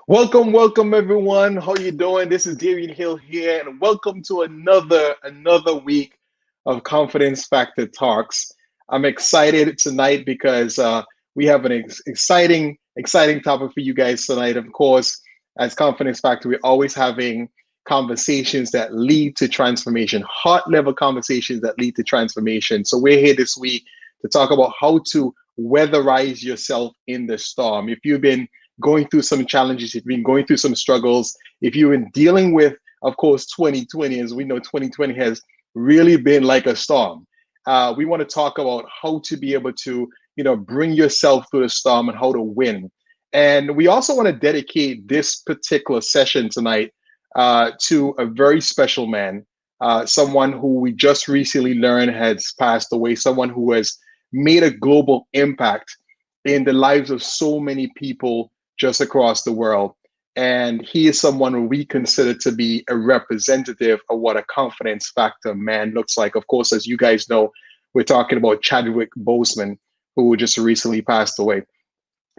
Welcome everyone. How you doing? This is Darian Hill here, and welcome to another week of Confidence Factor Talks. I'm excited tonight because we have an exciting topic for you guys tonight. Of course, as Confidence Factor, we're always having conversations that lead to transformation, heart level conversations that lead to transformation. So we're here this week to talk about how to weatherize yourself in the storm. If you've been going through some challenges, if you've been going through some struggles, if you've been dealing with, of course, 2020, as we know, 2020 has really been like a storm. We want to talk about how to be able to, bring yourself through the storm and how to win. And we also want to dedicate this particular session tonight to a very special man, someone who we just recently learned has passed away, someone who has made a global impact in the lives of so many people just across the world. And he is someone we consider to be a representative of what a confidence factor man looks like. Of course, as you guys know, we're talking about Chadwick Boseman, who just recently passed away.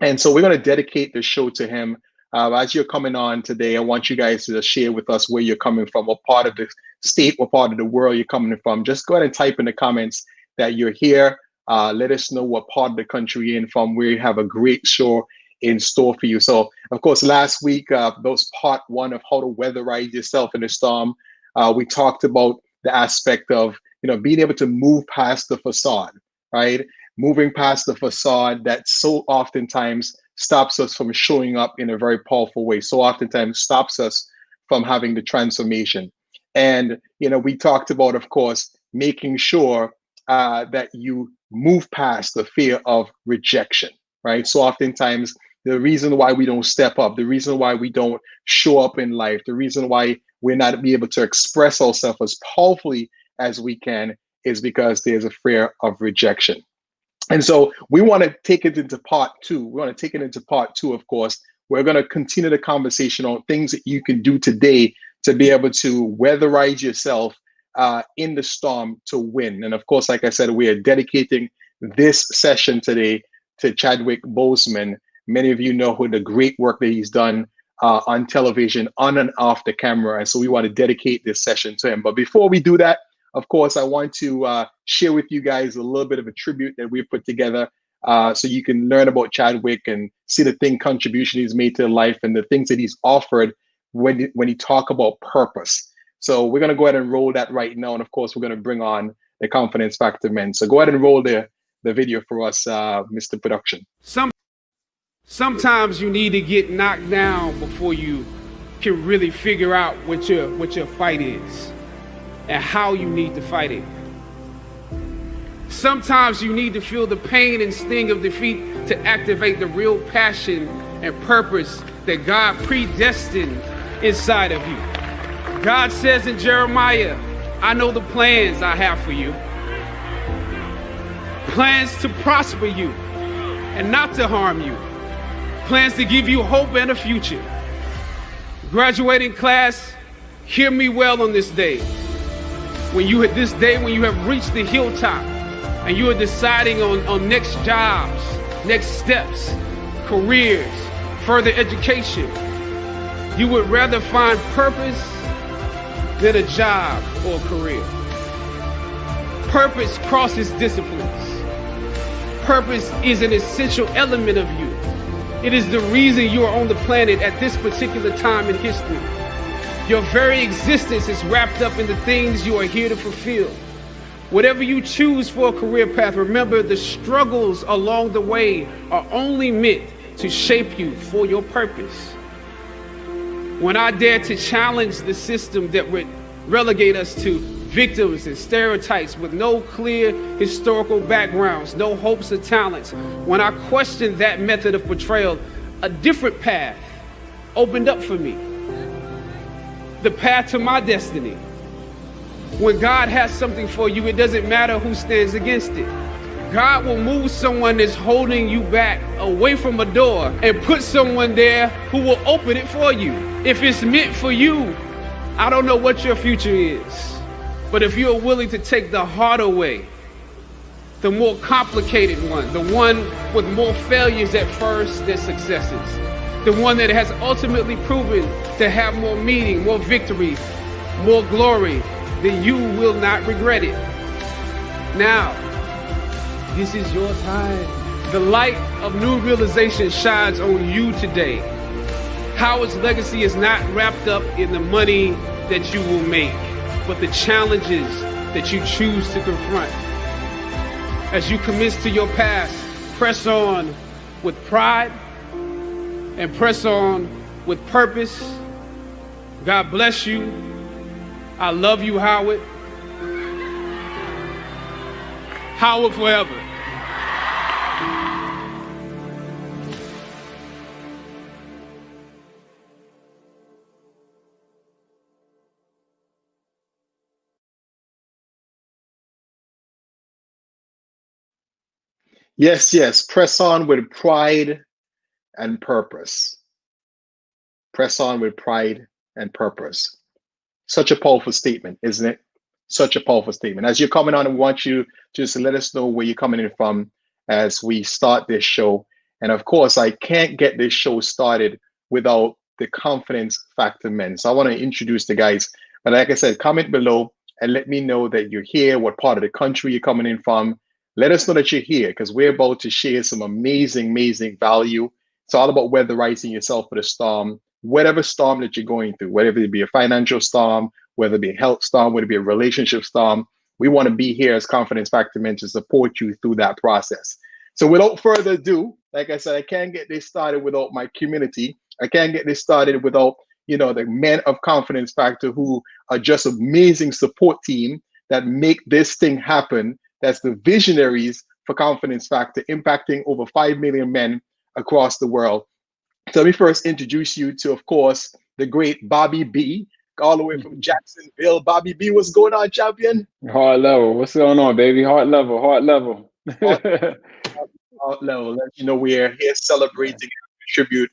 And so we're going to dedicate the show to him. As you're coming on today, I want you guys to share with us where you're coming from, what part of the state, what part of the world you're coming from. Just go ahead and type in the comments that you're here. Let us know what part of the country you're in from. We have a great show in store for you. So, of course, last week, that was part one of how to weatherize yourself in the storm. We talked about the aspect of, being able to move past the facade, right? Moving past the facade that so oftentimes stops us from showing up in a very powerful way. So oftentimes stops us from having the transformation. And, we talked about, of course, making sure that you move past the fear of rejection, right? So oftentimes the reason why we don't step up, the reason why we don't show up in life, the reason why we're not be able to express ourselves as powerfully as we can is because there's a fear of rejection. And so we want to take it into part two. We want to take it into part two, of course. We're going to continue the conversation on things that you can do today to be able to weatherize yourself in the storm to win. And of course, like I said, we are dedicating this session today to Chadwick Boseman. Many of you know who the great work that he's done on television, on and off the camera. And so we want to dedicate this session to him. But before we do that, of course, I want to share with you guys a little bit of a tribute that we've put together so you can learn about Chadwick and see the contribution he's made to life and the things that he's offered when he talk about purpose. So we're going to go ahead and roll that right now. And of course, we're going to bring on the Confidence Factor men. So go ahead and roll the video for us, Mr. Production. Sometimes you need to get knocked down before you can really figure out what your fight is and how you need to fight it. Sometimes you need to feel the pain and sting of defeat to activate the real passion and purpose that God predestined inside of you. God says in Jeremiah, I know the plans I have for you. Plans to prosper you and not to harm you. Plans to give you hope and a future. Graduating class, hear me well on this day. When you have reached the hilltop and you are deciding on next jobs, next steps, careers, further education, you would rather find purpose than a job or a career. Purpose crosses disciplines. Purpose is an essential element of you. It is the reason you are on the planet at this particular time in history. Your very existence is wrapped up in the things you are here to fulfill. Whatever you choose for a career path, remember the struggles along the way are only meant to shape you for your purpose. When I dare to challenge the system that would relegate us to victims and stereotypes with no clear historical backgrounds, no hopes or talents, when I questioned that method of portrayal, a different path opened up for me. The path to my destiny. When God has something for you, it doesn't matter who stands against it. God will move someone that's holding you back away from a door and put someone there who will open it for you. If it's meant for you, I don't know what your future is, but if you're willing to take the harder way, the more complicated one, the one with more failures at first than successes, the one that has ultimately proven to have more meaning, more victory, more glory, then you will not regret it. Now, this is your time. The light of new realization shines on you today. Howard's legacy is not wrapped up in the money that you will make, but the challenges that you choose to confront. As you commit to your past, press on with pride and press on with purpose. God bless you. I love you, Howard. Howard forever. Yes, yes. Press on with pride and purpose. Press on with pride and purpose. Such a powerful statement, isn't it? Such a powerful statement. As you're coming on, I want you just to let us know where you're coming in from as we start this show. And of course, I can't get this show started without the confidence factor men. So I want to introduce the guys. But like I said, comment below and let me know that you're here, what part of the country you're coming in from. Let us know that you're here because we're about to share some amazing, amazing value. It's all about weatherizing yourself for the storm, whatever storm that you're going through, whether it be a financial storm, whether it be a health storm, whether it be a relationship storm. We want to be here as Confidence Factor Men to support you through that process. So without further ado, like I said, I can't get this started without my community. I can't get this started without, the men of Confidence Factor who are just amazing support team that make this thing happen. That's the visionaries for Confidence Factor, impacting over 5 million men across the world. So let me first introduce you to, of course, the great Bobby B, all the way from Jacksonville. Bobby B, what's going on, champion? Heart level. What's going on, baby? Heart level, heart level. Heart level. Let you know we're here celebrating a tribute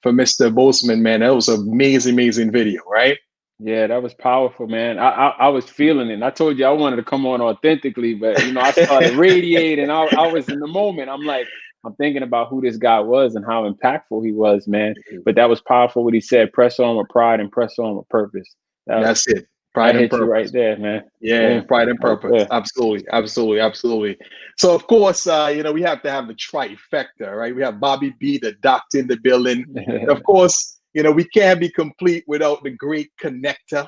for Mr. Boseman, man. That was an amazing, amazing video, right? Yeah, that was powerful, man. I was feeling it. And I told you I wanted to come on authentically, but I started radiating. I was in the moment. I'm thinking about who this guy was and how impactful he was, man. But that was powerful what he said. Press on with pride and press on with purpose. That's it. Pride and purpose. You right there, man. Yeah, pride and purpose. Right, absolutely, absolutely, absolutely. So of course, we have to have the trifecta, right? We have Bobby B, the doctor in the building. And of course, we can't be complete without the great connector,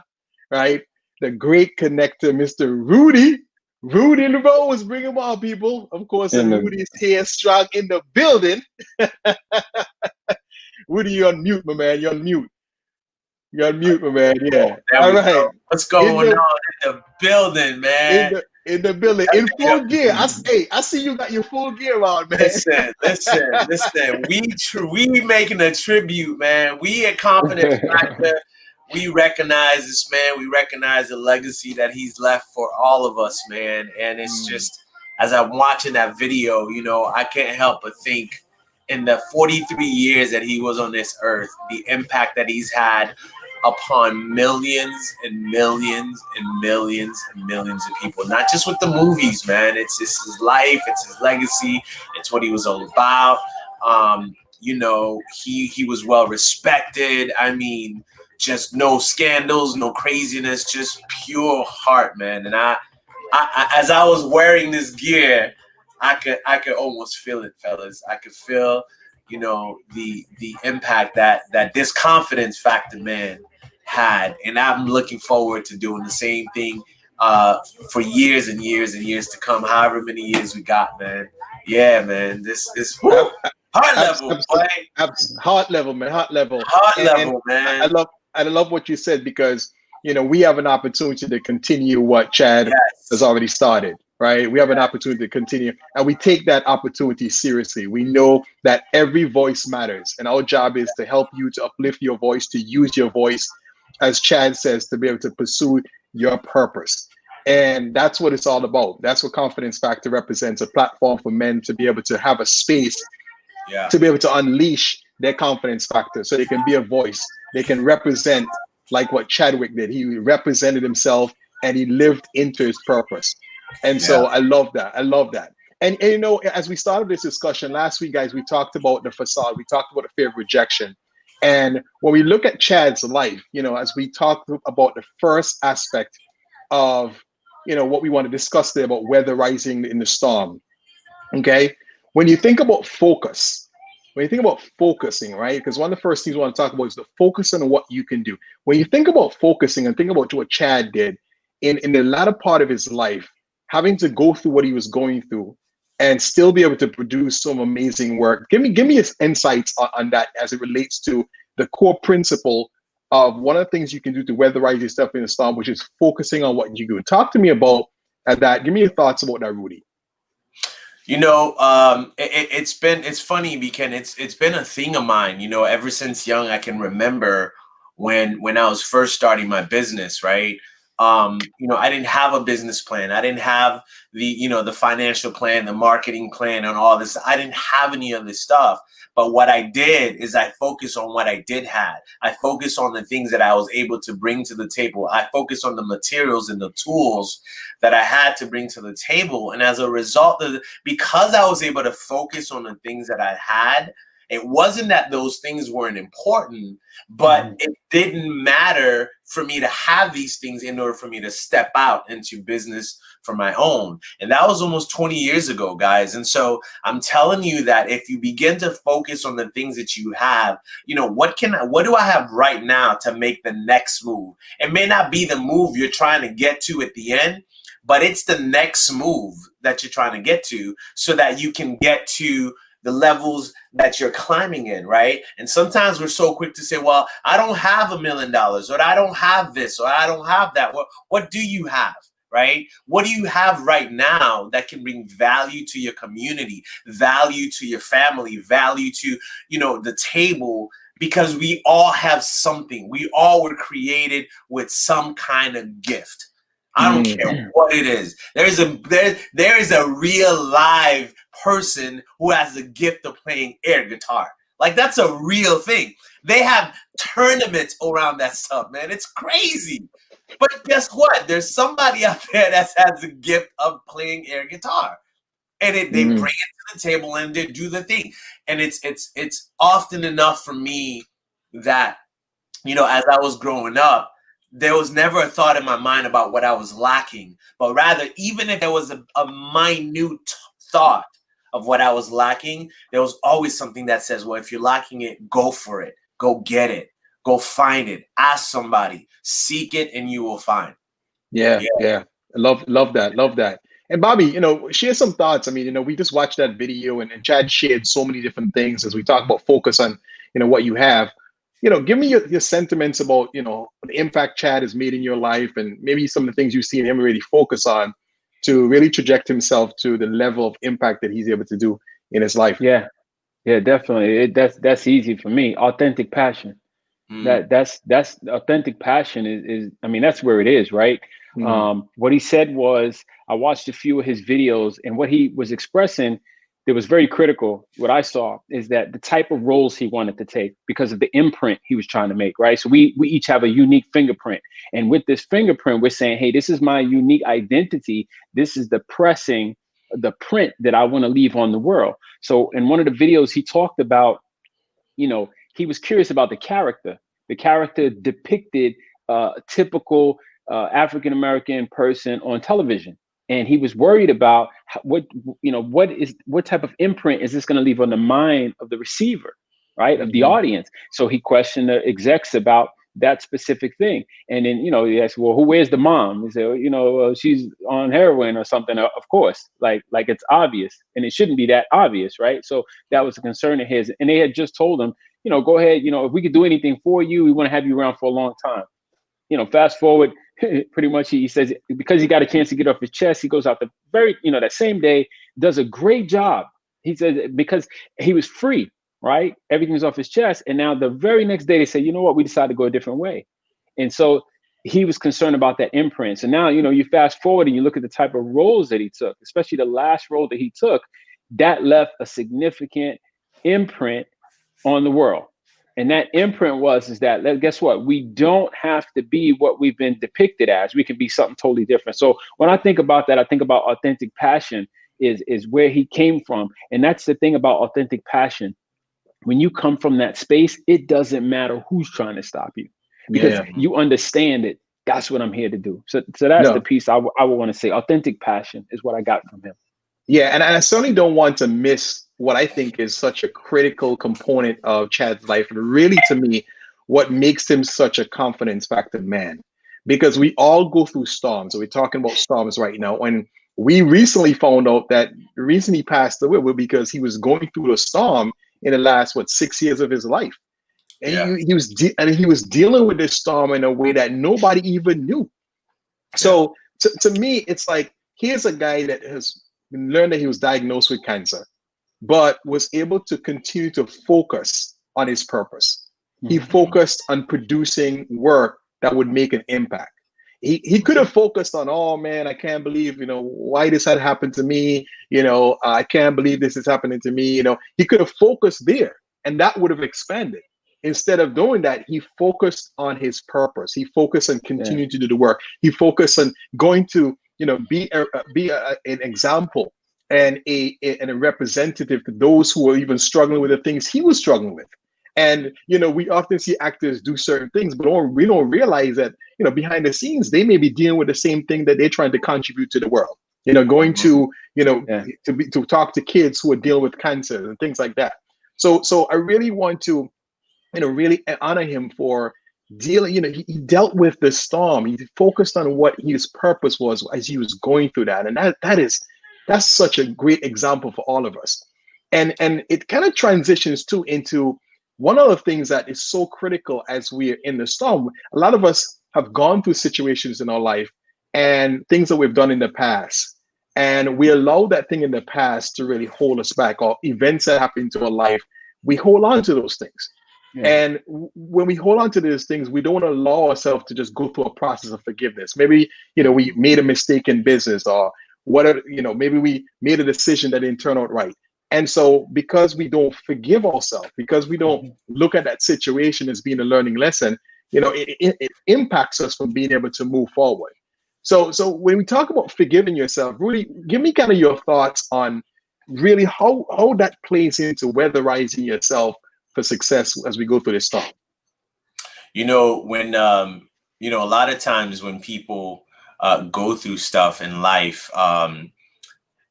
right? The great connector, Mr. Rudy. Rudy in the road is bringing more people. Of course, and Rudy is here strong in the building. Rudy, you're on mute, my man. You're on mute. You're on mute, my man. Yeah. All right. Go. What's going on in the building, man? In the building, in full gear. I see you got your full gear on, man. Listen. We making a tribute, man. We at Confidence Factor. We recognize this man. We recognize the legacy that he's left for all of us, man. And it's just, as I'm watching that video, I can't help but think in the 43 years that he was on this earth, the impact that he's had upon millions and millions and millions and millions of people, not just with the movies, man. It's his life, it's his legacy, it's what he was all about. He was well respected. I mean, just no scandals, no craziness, just pure heart, man. And I as I was wearing this gear, I could almost feel it, fellas. I could feel, the impact that this Confidence Factor man had. And I'm looking forward to doing the same thing for years and years and years to come, however many years we got, man. Yeah, man. This is heart level, boy. Heart level, man. Heart level. Man. I love what you said because we have an opportunity to continue what Chad has already started, right? We have an opportunity to continue, and we take that opportunity seriously. We know that every voice matters, and our job is to help you to uplift your voice, to use your voice, as Chad says, to be able to pursue your purpose. And that's what it's all about. That's what Confidence Factor represents, a platform for men to be able to have a space to be able to unleash their confidence factor so they can be a voice. They can represent like what Chadwick did. He represented himself and he lived into his purpose. And so I love that. I love that. And as we started this discussion last week, guys, we talked about the facade. We talked about the fear of rejection. And when we look at Chad's life, as we talk about the first aspect of, what we want to discuss there about weatherizing in the storm, okay? When you think about focus, when you think about focusing, right? Because one of the first things we want to talk about is the focus on what you can do. When you think about focusing and think about what Chad did in the latter part of his life, having to go through what he was going through and still be able to produce some amazing work. Give me his insights on that as it relates to the core principle of one of the things you can do to weatherize yourself in the storm, which is focusing on what you do. Talk to me about that. Give me your thoughts about that, Rudy. It's funny because it's been a thing of mine, ever since young. I can remember when I was first starting my business, right? I didn't have a business plan. I didn't have the financial plan, the marketing plan, and all this. I didn't have any of this stuff. But what I did is I focused on what I did have. I focused on the things that I was able to bring to the table. I focused on the materials and the tools that I had to bring to the table. And as a result of because I was able to focus on the things that I had, it wasn't that those things weren't important, but it didn't matter for me to have these things in order for me to step out into business for my own. And that was almost 20 years ago, guys. And so I'm telling you that if you begin to focus on the things that you have, what do I have right now to make the next move? It may not be the move you're trying to get to at the end, but it's the next move that you're trying to get to so that you can get to the levels that you're climbing in, right? And sometimes we're so quick to say, well, I don't have $1 million, or I don't have this, or I don't have that. What do you have, right? What do you have right now that can bring value to your community, value to your family, value to, the table? Because we all have something. We all were created with some kind of gift. I don't care what it is. There is a real live person who has the gift of playing air guitar. Like, that's a real thing. They have tournaments around that stuff, man. It's crazy. But guess what? There's somebody out there that has the gift of playing air guitar. And they bring it to the table and they do the thing. And it's often enough for me that, as I was growing up, there was never a thought in my mind about what I was lacking, but rather, even if there was a minute thought of what I was lacking, there was always something that says, well, if you're lacking it, go for it, go get it, go find it, ask somebody, seek it, and you will find. Yeah. I love that. And Bobby, share some thoughts. I mean, we just watched that video and Chad shared so many different things as we talk about focus on, what you have. Give me your sentiments about, the impact Chad has made in your life and maybe some of the things you've seen him really focus on to really traject himself to the level of impact that he's able to do in his life. Yeah, definitely. That's easy for me. Authentic passion. That's authentic passion is I mean, that's where it is, right? What he said was, I watched a few of his videos, and what he was expressing that was very critical. What I saw is that the type of roles he wanted to take because of the imprint he was trying to make, right? So we each have a unique fingerprint. And with this fingerprint, we're saying, hey, this is my unique identity. This is the print that I want to leave on the world. So in one of the videos, he talked about, he was curious about the character. The character depicted a typical African-American person on television. And he was worried about what type of imprint is this going to leave on the mind of the receiver, right? Of the audience. So he questioned the execs about that specific thing. And then, he asked, well, where's the mom? He said, she's on heroin or something. Of course, like it's obvious, and it shouldn't be that obvious, right? So that was a concern of his. And they had just told him, go ahead, if we could do anything for you, we want to have you around for a long time. Fast forward, pretty much he says, because he got a chance to get off his chest, he goes out the that same day, does a great job. He said, because he was free, right? Everything's off his chest. And now the very next day they say, you know what, we decided to go a different way. And so he was concerned about that imprint. So now, you fast forward and you look at the type of roles that he took, especially the last role that he took, that left a significant imprint on the world. And that imprint is that, guess what? We don't have to be what we've been depicted as. We can be something totally different. So when I think about that, I think about authentic passion is where he came from. And that's the thing about authentic passion. when you come from that space, it doesn't matter who's trying to stop you, because Yeah. you understand it. That's what I'm here to do. So that's the No. piece I would want to say. Authentic passion is what I got from him. Yeah, and I certainly don't want to miss what I think is such a critical component of Chad's life, and really, to me, what makes him such a confidence factor man. Because we all go through storms. So we're talking about storms right now. And we recently found out that the reason he passed away was because he was going through a storm in the last 6 years of his life, and Yeah. he was dealing with this storm in a way that nobody even knew. So to me, it's like, here's a guy that has learned that he was diagnosed with cancer, but was able to continue to focus on his purpose. He focused on producing work that would make an impact. He could have focused on, oh man, I can't believe, why this had happened to me. I can't believe this is happening to me. He could have focused there, and that would have expanded. Instead of doing that, he focused on his purpose. He focused on continuing to do the work. He focused on going to, be an example and a representative to those who are even struggling with the things he was struggling with. And we often see actors do certain things, but we don't realize that behind the scenes they may be dealing with the same thing that they're trying to contribute to the world. Going to to talk to kids who are dealing with cancer and things like that. So I really want to really honor him for dealing. He dealt with the storm. He focused on what his purpose was as he was going through that, and that's such a great example for all of us. And it kind of transitions too into one of the things that is so critical as we are in the storm. A lot of us have gone through situations in our life and things that we've done in the past, and we allow that thing in the past to really hold us back, or events that happen to our life. We hold on to those things. Yeah. And when we hold on to these things, we don't allow ourselves to just go through a process of forgiveness. Maybe, we made a mistake in business, or whatever, maybe we made a decision that didn't turn out right. And so because we don't forgive ourselves, because we don't look at that situation as being a learning lesson, it impacts us from being able to move forward. So when we talk about forgiving yourself, really give me kind of your thoughts on really how that plays into weatherizing yourself for success as we go through this storm. When a lot of times when people go through stuff in life,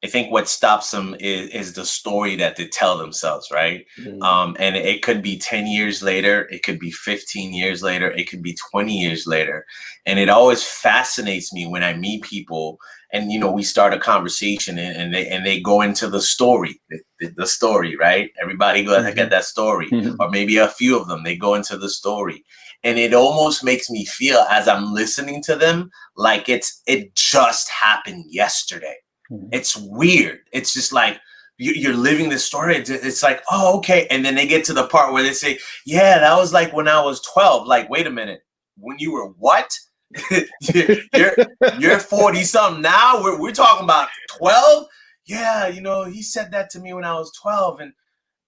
I think what stops them is the story that they tell themselves, right? And it could be 10 years later, it could be 15 years later, it could be 20 years later. And it always fascinates me when I meet people and, we start a conversation and they go into the story, the story, right? Everybody goes, I get that story. Or maybe a few of them, they go into the story. And it almost makes me feel, as I'm listening to them, like it just happened yesterday. It's weird. It's just like you're living this story. It's like, oh, okay. And then they get to the part where they say, yeah, that was like when I was 12. Like, wait a minute. When you were what? you're 40 something now. We're talking about 12. Yeah. He said that to me when I was 12.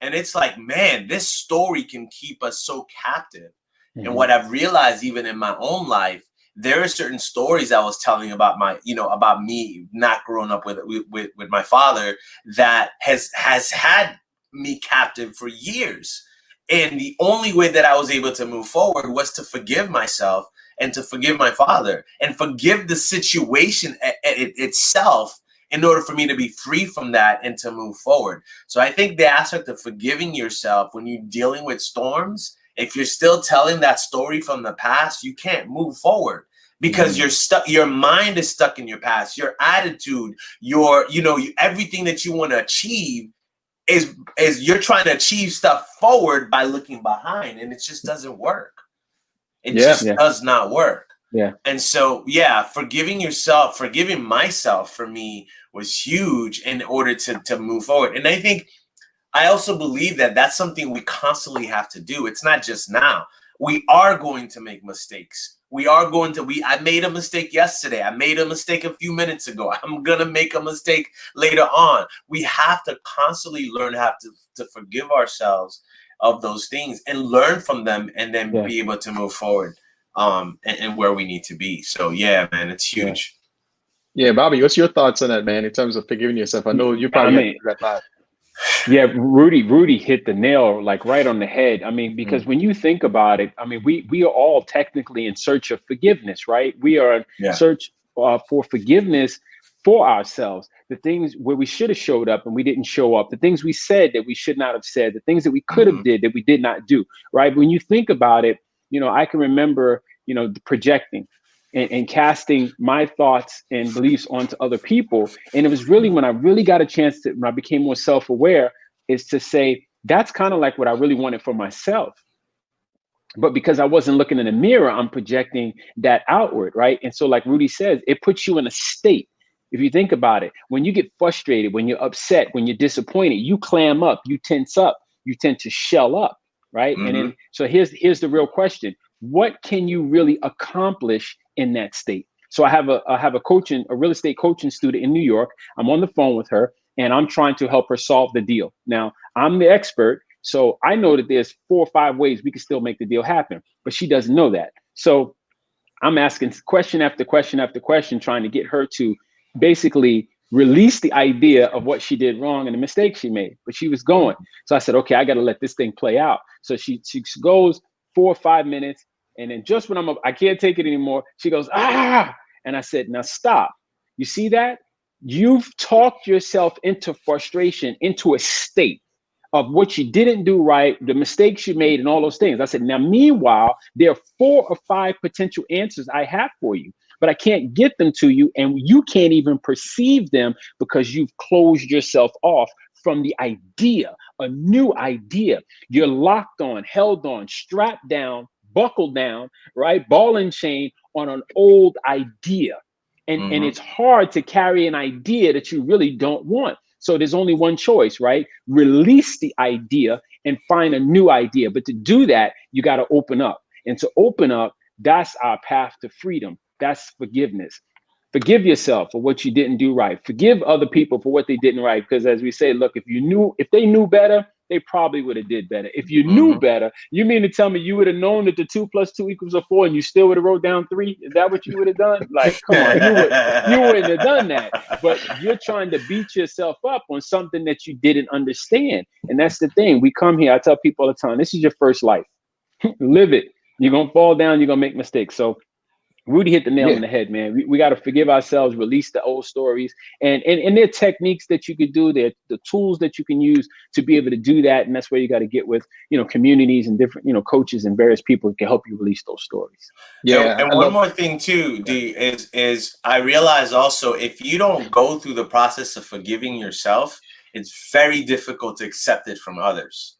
And it's like, man, this story can keep us so captive. And what I've realized even in my own life, there are certain stories I was telling about about me not growing up with my father that has had me captive for years. And the only way that I was able to move forward was to forgive myself and to forgive my father and forgive the situation itself in order for me to be free from that and to move forward. So I think the aspect of forgiving yourself when you're dealing with storms, if you're still telling that story from the past, you can't move forward because you're stuck. Your mind is stuck in your past. Your attitude, everything that you want to achieve is you're trying to achieve stuff forward by looking behind, and it just doesn't work. It does not work. Yeah. And so, forgiving myself for me was huge in order to move forward. And I also believe that that's something we constantly have to do. It's not just now. We are going to make mistakes. I made a mistake yesterday. I made a mistake a few minutes ago. I'm going to make a mistake later on. We have to constantly learn how to forgive ourselves of those things and learn from them and then be able to move forward and where we need to be. So, man, it's huge. Yeah, Bobby, what's your thoughts on that, man, in terms of forgiving yourself? I know you probably have that. Yeah, Rudy hit the nail like right on the head. I mean, because when you think about it, I mean, we are all technically in search of forgiveness, right? We are in Yeah. search for forgiveness for ourselves. The things where we should have showed up and we didn't show up, the things we said that we should not have said, the things that we could have did that we did not do, right? When you think about it, I can remember, projecting and casting my thoughts and beliefs onto other people. And it was really when I really got a chance to, when I became more self-aware, is to say, that's kind of like what I really wanted for myself. But because I wasn't looking in the mirror, I'm projecting that outward, right? And so, like Rudy says, it puts you in a state. If you think about it, when you get frustrated, when you're upset, when you're disappointed, you clam up, you tense up, you tend to shell up, right? And then, so here's the real question: what can you really accomplish in that state? So I have a real estate coaching student in New York. I'm on the phone with her, and I'm trying to help her solve the deal. Now, I'm the expert, so I know that there's 4 or 5 ways we can still make the deal happen, but she doesn't know that. So I'm asking question after question after question, trying to get her to basically release the idea of what she did wrong and the mistake she made, but she was going. So I said, okay, I got to let this thing play out. So she goes 4 or 5 minutes. And then just when I can't take it anymore, she goes, ah. And I said, now stop. You see that? You've talked yourself into frustration, into a state of what you didn't do right, the mistakes you made, and all those things. I said, now, meanwhile, there are 4 or 5 potential answers I have for you, but I can't get them to you, and you can't even perceive them because you've closed yourself off from the idea, a new idea. You're locked on, held on, strapped down, buckled down, right? Ball and chain on an old idea. And it's hard to carry an idea that you really don't want. So there's only one choice, right? Release the idea and find a new idea. But to do that, you got to open up. And to open up, that's our path to freedom. That's forgiveness. Forgive yourself for what you didn't do right. Forgive other people for what they didn't right. Because as we say, look, if they knew better, they probably would have did better. If you knew better, you mean to tell me you would have known that the 2 + 2 = 4 and you still would have wrote down 3? Is that what you would have done? Like, come on, you wouldn't have done that. But you're trying to beat yourself up on something that you didn't understand. And that's the thing. We come here, I tell people all the time, this is your first life. Live it. You're going to fall down, you're going to make mistakes. So Rudy hit the nail on the head, man. We got to forgive ourselves, release the old stories, and there are techniques that you could do. There are the tools that you can use to be able to do that, and that's where you got to get with communities and different coaches and various people who can help you release those stories. Yeah, and one more thing too, D, is I realize also if you don't go through the process of forgiving yourself, it's very difficult to accept it from others.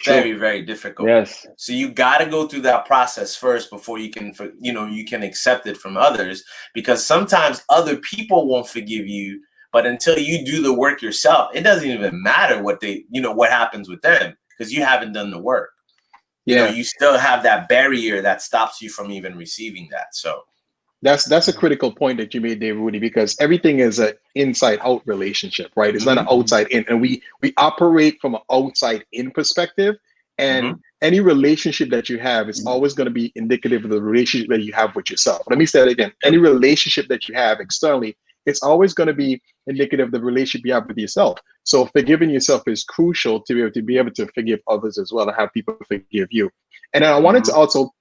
Very, very difficult. Yes. So you got to go through that process first before you can, you can accept it from others, because sometimes other people won't forgive you, but until you do the work yourself, it doesn't even matter what what happens with them, because you haven't done the work. You still have that barrier that stops you from even receiving that. So that's a critical point that you made there, Rudy, because everything is an inside-out relationship, right? It's not an outside-in, and we operate from an outside-in perspective. And any relationship that you have is always going to be indicative of the relationship that you have with yourself. Let me say that again: any relationship that you have externally, it's always going to be indicative of the relationship you have with yourself. So forgiving yourself is crucial to be able to forgive others as well, and have people forgive you. And then I wanted to also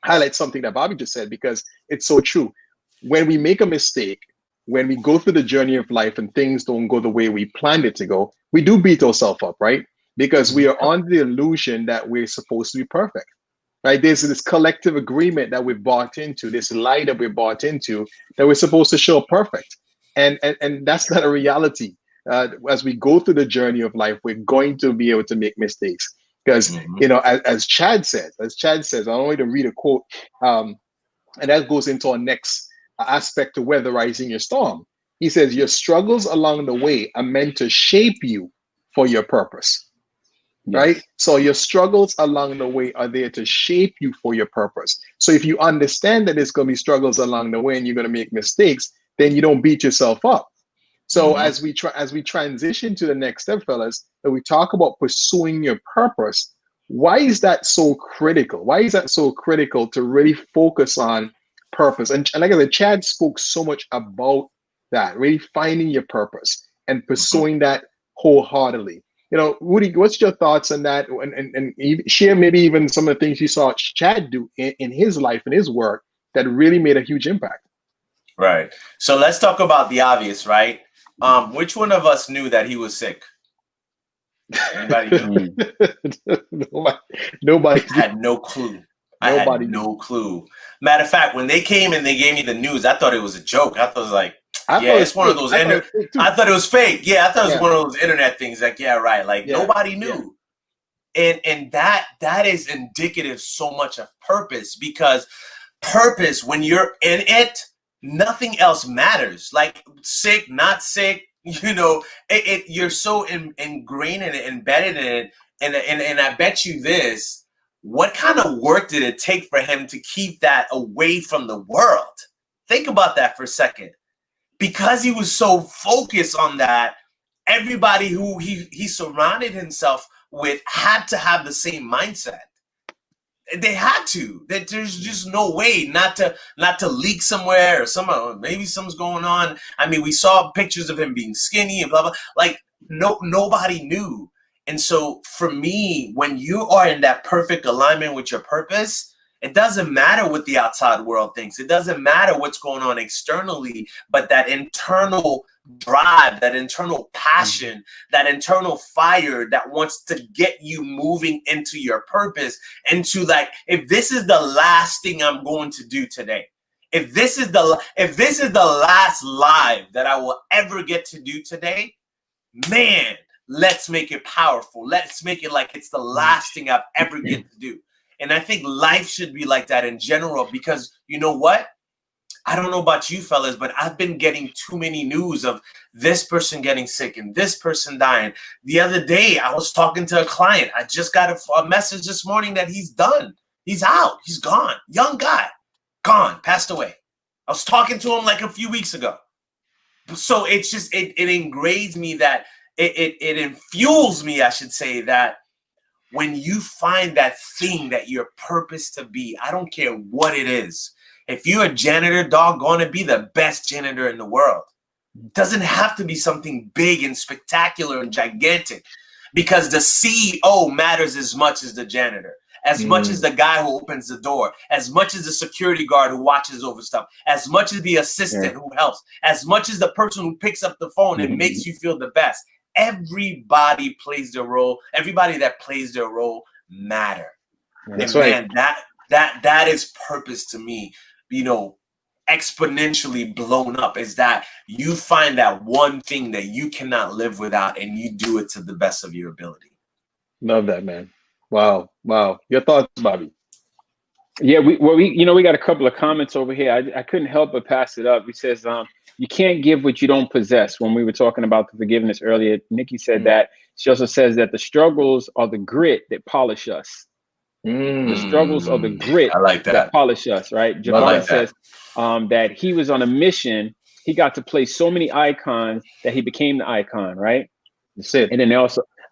highlight something that Bobby just said, because it's so true. When we make a mistake, when we go through the journey of life and things don't go the way we planned it to go, we do beat ourselves up, right? Because we are on the illusion that we're supposed to be perfect, right? There's this collective agreement that we've bought into, this lie that we're bought into, that we're supposed to show perfect. And that's not a reality. As we go through the journey of life, we're going to be able to make mistakes. Because, as Chad says, I want to read a quote, and that goes into our next aspect to weatherizing your storm. He says, your struggles along the way are meant to shape you for your purpose, right? So your struggles along the way are there to shape you for your purpose. So if you understand that there's going to be struggles along the way and you're going to make mistakes, then you don't beat yourself up. So as we transition to the next step, fellas, and we talk about pursuing your purpose, why is that so critical? Why is that so critical to really focus on purpose? And like I said, Chad spoke so much about that, really finding your purpose and pursuing that wholeheartedly. Woody, what's your thoughts on that? And share maybe even some of the things you saw Chad do in his life and his work that really made a huge impact. Right. So let's talk about the obvious, right? Which one of us knew that he was sick? Anybody knew? Nobody I had no clue. I had no clue. Matter of fact, when they came and they gave me the news, I thought it was a joke. I thought it was like, it's one of those. I thought it was fake. Yeah, I thought it was one of those internet things. Like, yeah, right. Like nobody knew. And that is indicative so much of purpose, because purpose, when you're in it, nothing else matters. Like sick, not sick, you're so ingrained in it, embedded in it. And I bet you this, what kind of work did it take for him to keep that away from the world? Think about that for a second. Because he was so focused on that, everybody who he surrounded himself with had to have the same mindset. They had to. That there's just no way not to leak somewhere, or maybe something's going on. I mean, we saw pictures of him being skinny and blah blah. Like nobody knew. And so for me, when you are in that perfect alignment with your purpose, it doesn't matter what the outside world thinks. It doesn't matter what's going on externally, but that internal drive, that internal passion, that internal fire that wants to get you moving into your purpose, into like, if this is the last thing I'm going to do today, if this is the last live that I will ever get to do today, man, let's make it powerful. Let's make it like it's the last thing I've ever get to do. And I think life should be like that in general, because you know what? I don't know about you fellas, but I've been getting too many news of this person getting sick and this person dying. The other day, I was talking to a client. I just got a message this morning that he's done. He's out. He's gone. Young guy. Gone. Passed away. I was talking to him like a few weeks ago. So it's just, it engraves me that, it infuels me, I should say, that when you find that thing that you're purposed to be, I don't care what it is. If you're a janitor, doggone it, be the best janitor in the world. It doesn't have to be something big and spectacular and gigantic, because the CEO matters as much as the janitor, as much as the guy who opens the door, as much as the security guard who watches over stuff, as much as the assistant who helps, as much as the person who picks up the phone and makes you feel the best. Everybody plays their role. Everybody that plays their role matter. That's and man, that is purpose to me, exponentially blown up, is that you find that one thing that you cannot live without and you do it to the best of your ability. Love that, man. Wow. Your thoughts, Bobby? Yeah, we got a couple of comments over here. I couldn't help but pass it up. He says, you can't give what you don't possess. When we were talking about the forgiveness earlier, Nikki said that. She also says that the struggles are the grit that polish us. The struggles are the grit that polish us, right? Javon says that he was on a mission. He got to play so many icons that he became the icon, right? That's it. And then I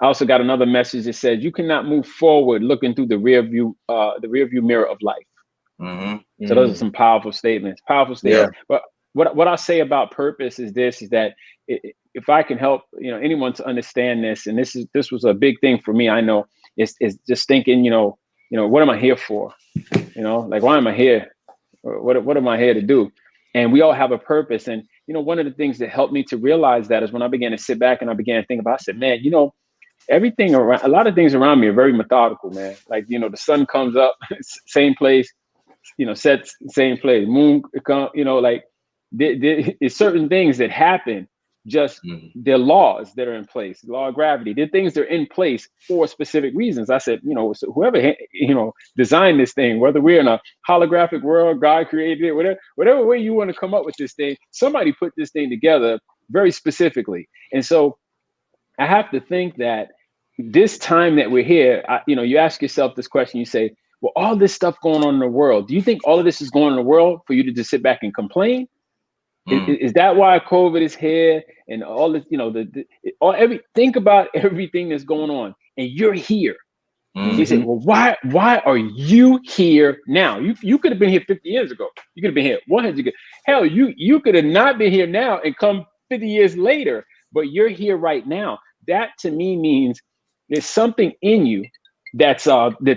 also got another message that says you cannot move forward looking through the rear view mirror of life. So those are some powerful statements. Yeah. But what I'll say about purpose is that if I can help anyone to understand this, and this was a big thing for me, I know, is just thinking, what am I here for? Like, why am I here? What am I here to do? And we all have a purpose. And one of the things that helped me to realize that is when I began to sit back and I began to think about, I said, man, everything around, a lot of things around me are very methodical, man. Like, the sun comes up, same place, sets same place, moon, like there's certain things that happen, just they're laws that are in place, law of gravity. They're things that are in place for specific reasons. I said, so whoever, designed this thing, whether we're in a holographic world, God created it, whatever way you want to come up with this thing, somebody put this thing together very specifically. And so I have to think that this time that we're here, you ask yourself this question, you say, well, all this stuff going on in the world, do you think all of this is going on in the world for you to just sit back and complain? Is that why COVID is here and all this, think about everything that's going on and you're here. You say, well, why are you here now? You could have been here 50 years ago. You could have been here 100 years ago. Hell, you could have not been here now and come 50 years later, but you're here right now. That to me means There's something in you that's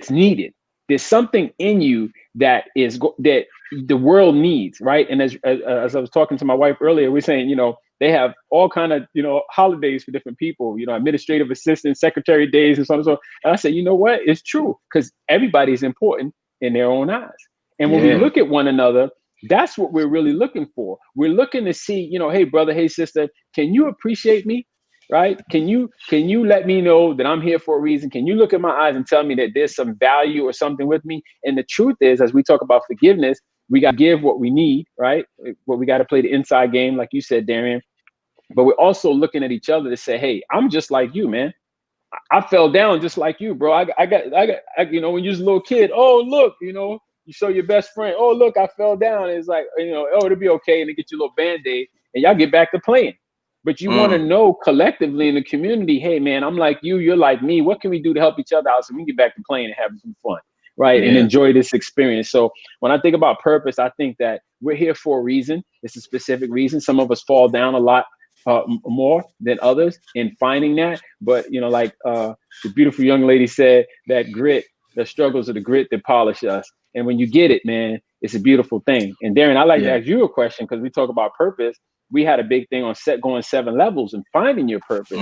needed. There's something in you that that the world needs, right? And as I was talking to my wife earlier, we're saying, they have all kind of, holidays for different people, administrative assistant, secretary days, and so on and so on. And I said, you know what? It's true, because everybody's important in their own eyes. And when we look at one another, that's what we're really looking for. We're looking to see, hey, brother, hey, sister, can you appreciate me? Right? Can you let me know that I'm here for a reason? Can you look at my eyes and tell me that there's some value or something with me? And the truth is, as we talk about forgiveness, we got to give what we need, right? What we got to play the inside game, like you said, Darian. But we're also looking at each other to say, hey, I'm just like you, man. I fell down just like you, bro. I got, when you're just a little kid, oh, look, you show your best friend, oh, look, I fell down. It's like, oh, it'll be okay. And they get you a little Band-Aid and y'all get back to playing. But you want to know collectively in the community, hey, man, I'm like you, you're like me. What can we do to help each other out so we can get back to playing and having some fun, right? And enjoy this experience. So when I think about purpose, I think that we're here for a reason. It's a specific reason. Some of us fall down a lot more than others in finding that. But, like the beautiful young lady said, that grit, the struggles of the grit that polish us. And when you get it, man, it's a beautiful thing. And Darren, I'd like to ask you a question, because we talk about purpose. We had a big thing on going 7 levels and finding your purpose.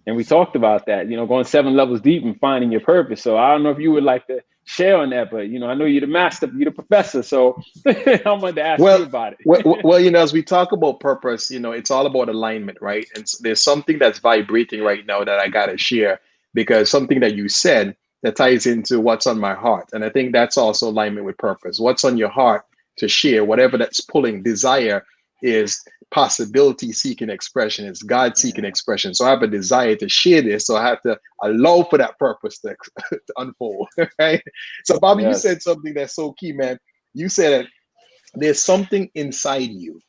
And we talked about that, going 7 levels deep and finding your purpose. So I don't know if you would like to share on that, but, I know you're the master, you're the professor. So I wanted to ask you about it. well, as we talk about purpose, it's all about alignment, right? And there's something that's vibrating right now that I got to share, because something that you said that ties into what's on my heart. And I think that's also alignment with purpose. What's on your heart to share, whatever that's pulling. Desire is possibility seeking expression. It's God seeking expression. So I have a desire to share this. So I have to allow for that purpose to unfold. Right? So Bobby, you said something that's so key, man. You said that there's something inside you.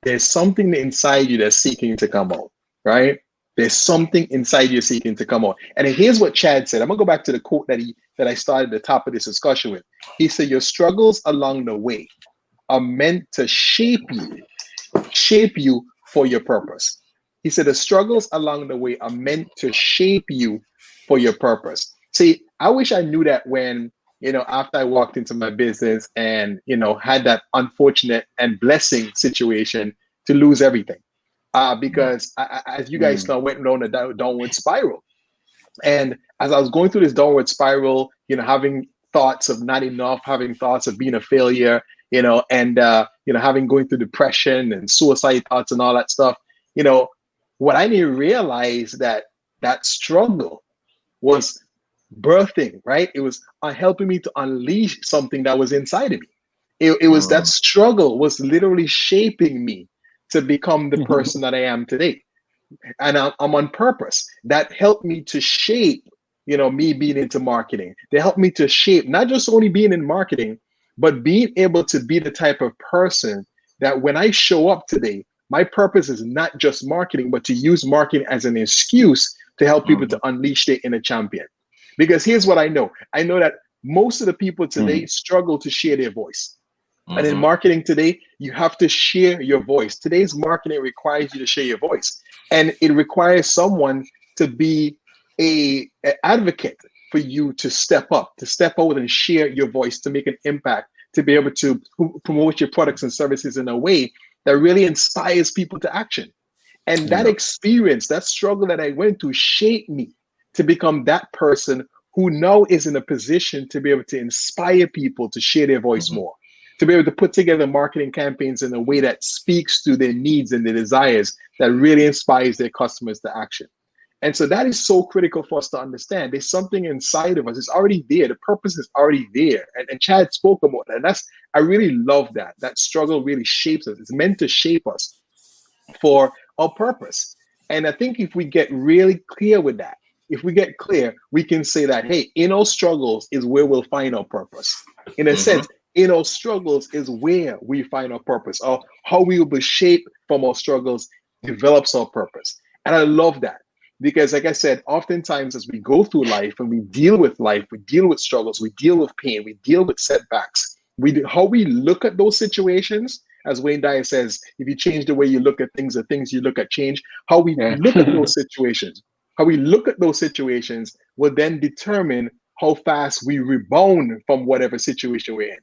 There's something inside you that's seeking to come out, right? There's something inside you seeking to come out. And here's what Chad said. I'm gonna go back to the quote that I started at the top of this discussion with. He said, your struggles along the way are meant to shape you for your purpose. He said, the struggles along the way are meant to shape you for your purpose. See, I wish I knew that when, after I walked into my business and, had that unfortunate and blessing situation to lose everything. Because as you guys know, went down a downward spiral. And as I was going through this downward spiral, having thoughts of not enough, having thoughts of being a failure, and going through depression and suicide thoughts and all that stuff, what I didn't realize that struggle was birthing, right? It was helping me to unleash something that was inside of me. It was that struggle was literally shaping me to become the person that I am today. And I'm on purpose. That helped me to shape, me being into marketing. They helped me to shape, not just only being in marketing, but being able to be the type of person that when I show up today, my purpose is not just marketing, but to use marketing as an excuse to help people to unleash their inner champion. Because here's what I know. I know that most of the people today struggle to share their voice. And in marketing today, you have to share your voice. Today's marketing requires you to share your voice. And it requires someone to be an advocate for you to step up, out and share your voice, to make an impact, to be able to promote your products and services in a way that really inspires people to action. And that experience, that struggle that I went through shaped me to become that person who now is in a position to be able to inspire people to share their voice more, to be able to put together marketing campaigns in a way that speaks to their needs and their desires, that really inspires their customers to action. And so that is so critical for us to understand. There's something inside of us. It's already there. The purpose is already there. And Chad spoke about that. And I really love that. That struggle really shapes us. It's meant to shape us for our purpose. And I think if we get really clear with that, if we get clear, we can say that, hey, in our struggles is where we'll find our purpose. In a sense, in our struggles is where we find our purpose, or how we will be shaped from our struggles develops our purpose. And I love that, because like I said, oftentimes as we go through life and we deal with struggles, we deal with pain, we deal with setbacks, how we look at those situations, as Wayne Dyer says, if you change the way you look at things, the things you look at change. How we look at those situations how we look at those situations will then determine how fast we rebound from whatever situation we're in.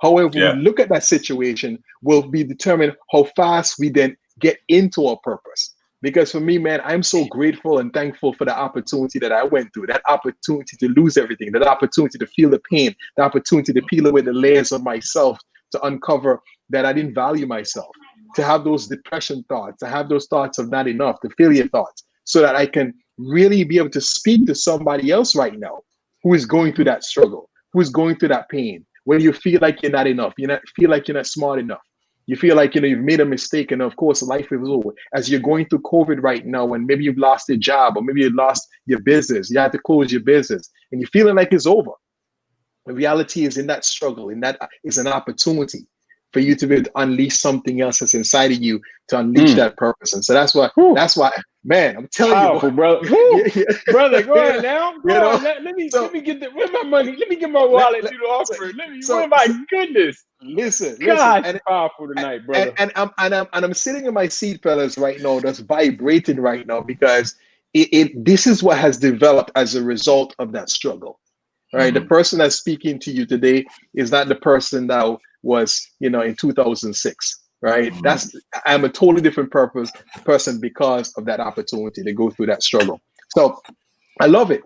However, we Yeah. look at that situation will be determined how fast we then get into our purpose. Because for me, man, I'm so grateful and thankful for the opportunity that I went through, that opportunity to lose everything, that opportunity to feel the pain, the opportunity to peel away the layers of myself, to uncover that I didn't value myself, to have those depression thoughts, to have those thoughts of not enough, the failure thoughts, so that I can really be able to speak to somebody else right now who is going through that struggle, who is going through that pain, when you feel like you're not enough, feel like you're not smart enough. You feel like you've made a mistake, and of course, life is over. As you're going through COVID right now, and maybe you've lost your job, or maybe you lost your business, you had to close your business, and you're feeling like it's over. The reality is, in that struggle, in that is an opportunity for you to be able to unleash something else that's inside of you, to unleash that purpose. And so that's why, man, I'm telling Powerful, you, brother. Brother, go ahead now. Go on. Let me get the, where's my money? Let me get my wallet to the offering. Oh my goodness. Listen, God, and powerful tonight, brother. I'm sitting in my seat, fellas, right now, that's vibrating right now, because this is what has developed as a result of that struggle. Right, the person that's speaking to you today is not the person that was, in 2006. Right, I'm a totally different person because of that opportunity to go through that struggle. So I love it.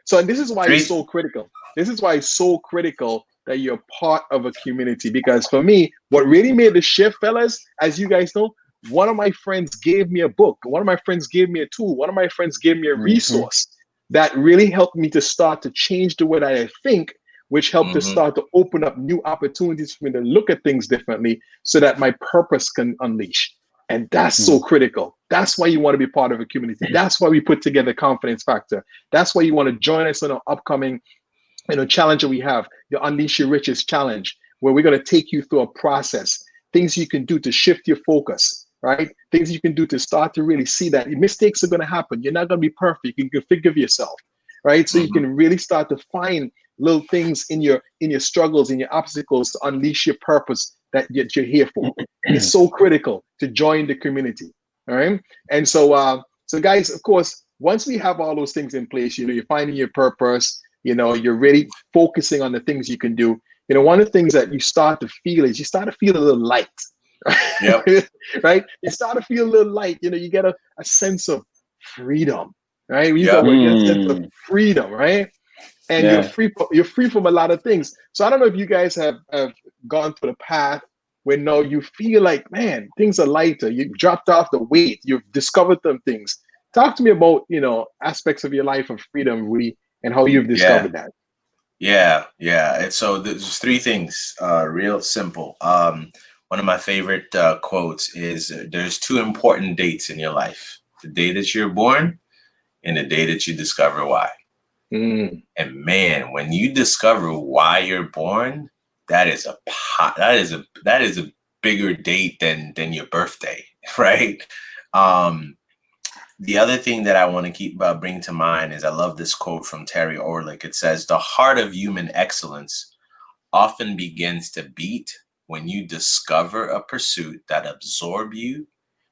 So, and this is why it's so critical. This is why it's so critical that you're part of a community. Because for me, what really made the shift, fellas, as you guys know, one of my friends gave me a book. One of my friends gave me a tool. One of my friends gave me a resource that really helped me to start to change the way that I think, which helped to start to open up new opportunities for me to look at things differently, so that my purpose can unleash. And that's so critical. That's why you want to be part of a community. That's why we put together Confidence Factor. That's why you want to join us on an upcoming challenge that we have, the Unleash Your Riches Challenge, where we're going to take you through a process, things you can do to shift your focus, right? Things you can do to start to really see that mistakes are going to happen. You're not going to be perfect. You can forgive yourself, right? So you can really start to find little things in your struggles, in your obstacles, to unleash your purpose that you're here for. It's so critical to join the community, all right? And so, guys, of course, once we have all those things in place, you're finding your purpose, you're really focusing on the things you can do. One of the things that you start to feel is you start to feel a little light. Yep. Right? You start to feel a little light. You get a sense of freedom, right? We use that word, you get a sense of freedom, right? And you're free from a lot of things. So I don't know if you guys have gone through the path where now you feel like, man, things are lighter. You've dropped off the weight. You've discovered some things. Talk to me about, aspects of your life of freedom, Rudy, and how you've discovered that. Yeah. And so there's three things, real simple. One of my favorite quotes is, there's two important dates in your life: the day that you're born and the day that you discover why. And man, when you discover why you're born, that is a bigger date than your birthday, right? The other thing that I want to bring to mind is, I love this quote from Terry Orlick. It says, "The heart of human excellence often begins to beat when you discover a pursuit that absorbs you,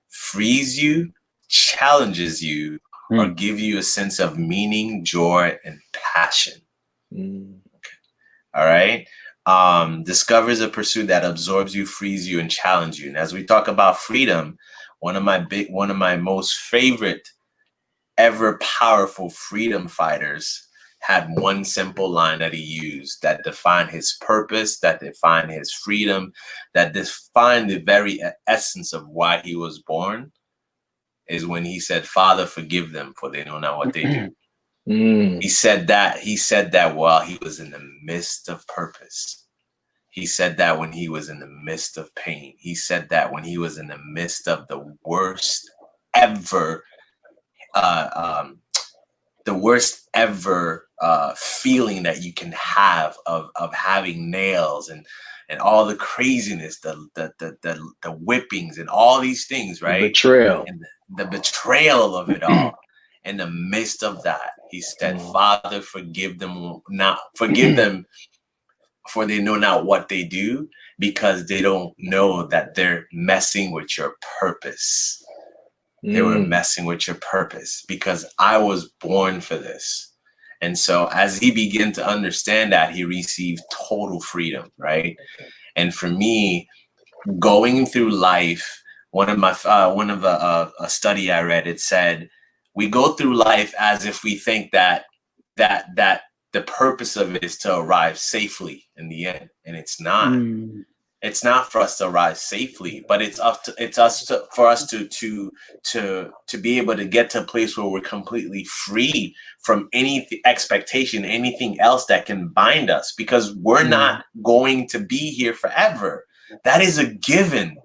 frees you, challenges you, or give you a sense of meaning, joy, and passion." All right. Discovers a pursuit that absorbs you, frees you, and challenges you. And as we talk about freedom, one of my most favorite ever powerful freedom fighters had one simple line that he used that defined his purpose, that defined his freedom, that defined the very essence of why he was born, is when he said, "Father, forgive them, for they know not what they do." He said that while he was in the midst of purpose. He said that when he was in the midst of pain. He said that when he was in the midst of the worst ever feeling that you can have of having nails and all the craziness, the whippings and all these things, right? Betrayal. And the betrayal of it all. In the midst of that, he said, "Father, forgive them, for they know not what they do, because they don't know that they're messing with your purpose." They were messing with your purpose, because I was born for this. And so as he began to understand that, he received total freedom, right? And for me, going through life, a study I read, it said, we go through life as if we think that the purpose of it is to arrive safely in the end, and it's not. It's not for us to arrive safely, but it's for us to be able to get to a place where we're completely free from any expectation, anything else that can bind us, because we're not going to be here forever. That is a given.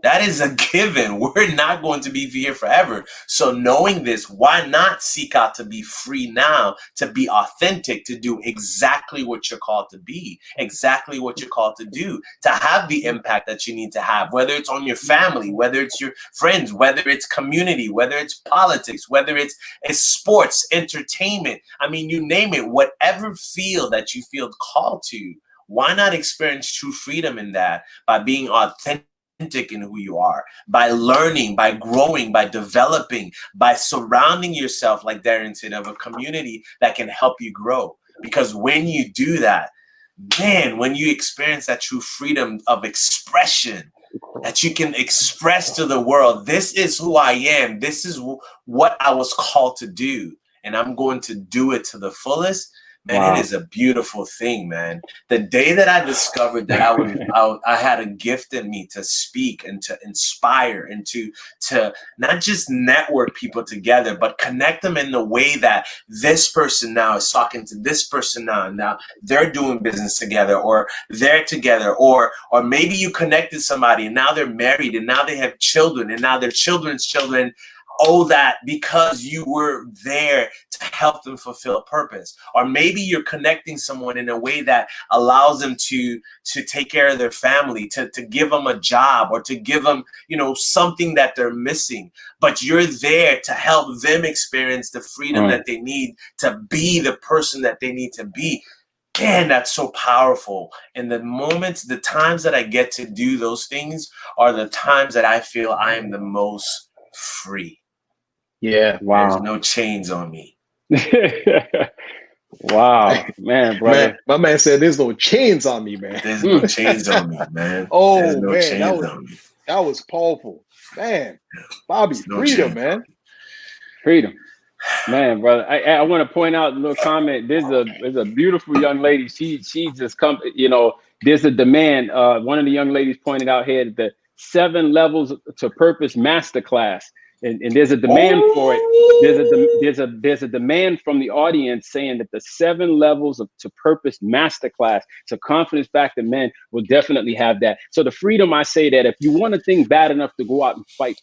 That is a given. We're not going to be here forever. So knowing this, why not seek out to be free now, to be authentic, to do exactly what you're called to be, exactly what you're called to do, to have the impact that you need to have, whether it's on your family, whether it's your friends, whether it's community, whether it's politics, whether it's sports, entertainment. I mean, you name it, whatever field that you feel called to, why not experience true freedom in that by being authentic in who you are, by learning, by growing, by developing, by surrounding yourself, like Darren said, of a community that can help you grow. Because when you do that, man, when you experience that true freedom of expression, that you can express to the world, this is who I am, this is what I was called to do, and I'm going to do it to the fullest. Man, wow. It is a beautiful thing, man. The day that I discovered that I had a gift in me to speak and to inspire and to not just network people together, but connect them in the way that this person now is talking to this person now. Now they're doing business together, or they're together, or maybe you connected somebody and now they're married and now they have children and now their children's children owe that because you were there to help them fulfill a purpose. Or maybe you're connecting someone in a way that allows them to take care of their family, to give them a job, or to give them, something that they're missing. But you're there to help them experience the freedom that they need to be the person that they need to be. Man, that's so powerful. And the times that I get to do those things are the times that I feel I am the most free. Yeah. Wow. There's no chains on me. Wow, man, brother. My man said there's no chains on me, man. There's no chains on me, man. Oh, there's no man, chains on me. That was powerful. Man, Bobby, no freedom, man. Freedom. Man, brother. I want to point out a little comment. There's a beautiful young lady. She just come, there's a demand. One of the young ladies pointed out here the 7 levels to purpose masterclass. And there's a demand for it. There's a demand from the audience saying that the 7 levels to purpose masterclass. So Confidence Factor Men will definitely have that. So the freedom, I say that if you want a thing bad enough to go out and fight